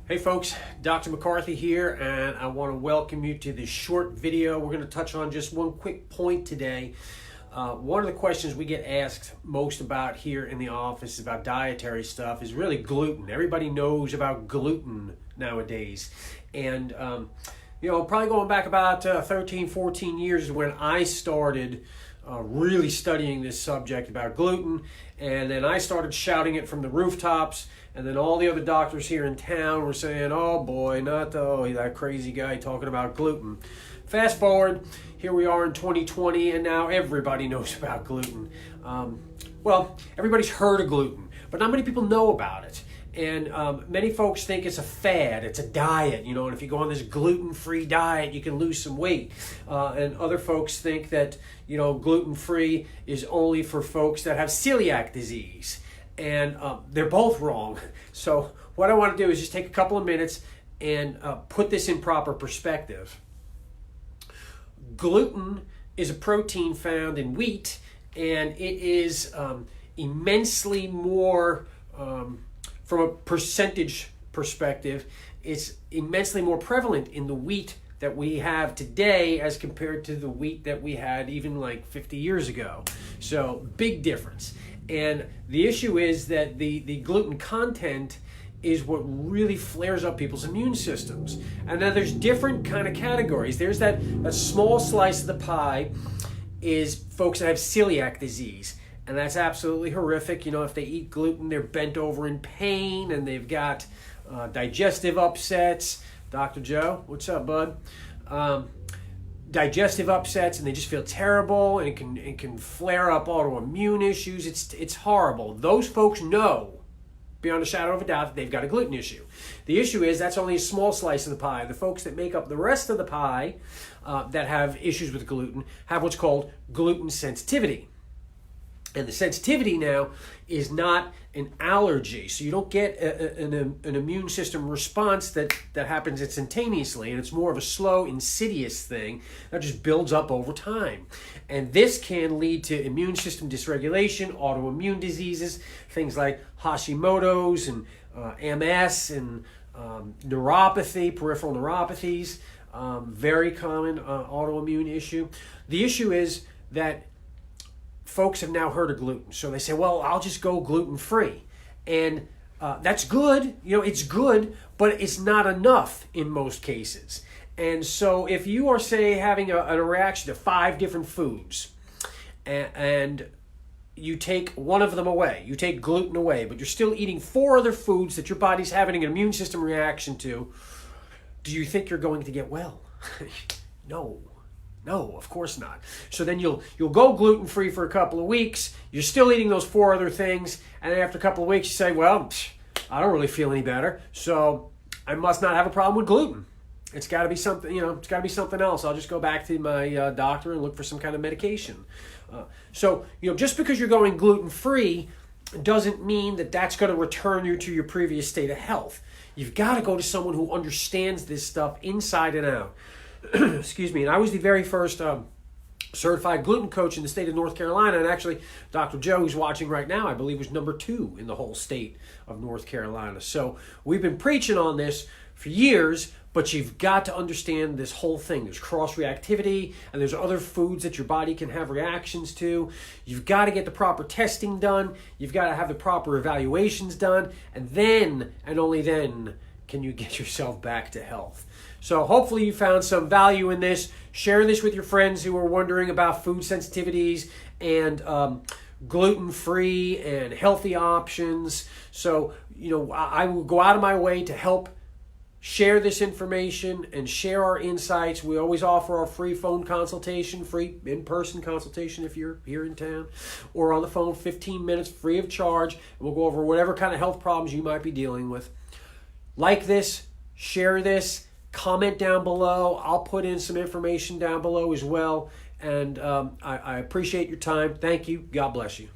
Hey folks, Dr. McCarthy here, and I want to welcome you to this short video. We're going to touch on just one quick point today. One of the questions we get asked most about here in the office about dietary stuff is really gluten. Everybody knows about gluten nowadays. And, probably going back about 13, 14 years is when I started really studying this subject about gluten. And then I started shouting it from the rooftops. And then all the other doctors here in town were saying, oh boy, that crazy guy talking about gluten. Fast forward, here we are in 2020, and now everybody knows about gluten. Everybody's heard of gluten, but not many people know about it. And many folks think it's a fad, it's a diet, and if you go on this gluten-free diet, you can lose some weight. And other folks think that, gluten-free is only for folks that have celiac disease. And they're both wrong. So what I want to do is just take a couple of minutes and put this in proper perspective. Gluten is a protein found in wheat, and it is immensely more, from a percentage perspective, it's immensely more prevalent in the wheat that we have today as compared to the wheat that we had even like 50 years ago. So big difference. And the issue is that the gluten content is what really flares up people's immune systems. And then there's different kind of categories. There's that small slice of the pie is folks that have celiac disease. And that's absolutely horrific. If they eat gluten, they're bent over in pain and they've got digestive upsets. Dr. Joe, what's up, bud? Digestive upsets, and they just feel terrible, and it can flare up autoimmune issues. It's horrible. Those folks know, beyond a shadow of a doubt, that they've got a gluten issue. The issue is that's only a small slice of the pie. The folks that make up the rest of the pie that have issues with gluten have what's called gluten sensitivity. And the sensitivity now is not an allergy. So you don't get an immune system response that happens instantaneously. And it's more of a slow, insidious thing that just builds up over time. And this can lead to immune system dysregulation, autoimmune diseases, things like Hashimoto's and MS and neuropathy, peripheral neuropathies, very common autoimmune issue. The issue is that folks have now heard of gluten. So they say, well, I'll just go gluten-free. And that's good. It's good, but it's not enough in most cases. And so if you are, say, having a reaction to 5 different foods and you take one of them away, you take gluten away, but you're still eating 4 other foods that your body's having an immune system reaction to, do you think you're going to get well? No, of course not. So then you'll go gluten-free for a couple of weeks. You're still eating those 4 other things. And then after a couple of weeks, you say, well, I don't really feel any better. So I must not have a problem with gluten. It's got to be something, it's got to be something else. I'll just go back to my doctor and look for some kind of medication. So just because you're going gluten-free doesn't mean that that's going to return you to your previous state of health. You've got to go to someone who understands this stuff inside and out. Excuse me. And I was the very first certified gluten coach in the state of North Carolina. And actually, Dr. Joe, who's watching right now, I believe was number 2 in the whole state of North Carolina. So we've been preaching on this for years, but you've got to understand this whole thing. There's cross-reactivity, and there's other foods that your body can have reactions to. You've got to get the proper testing done. You've got to have the proper evaluations done. And then, and only then, can you get yourself back to health. So hopefully you found some value in this. Share this with your friends who are wondering about food sensitivities and gluten-free and healthy options. So, I will go out of my way to help share this information and share our insights. We always offer our free phone consultation, free in-person consultation if you're here in town, or on the phone, 15 minutes free of charge. And we'll go over whatever kind of health problems you might be dealing with. Like this, share this, comment down below. I'll put in some information down below as well. And I appreciate your time. Thank you. God bless you.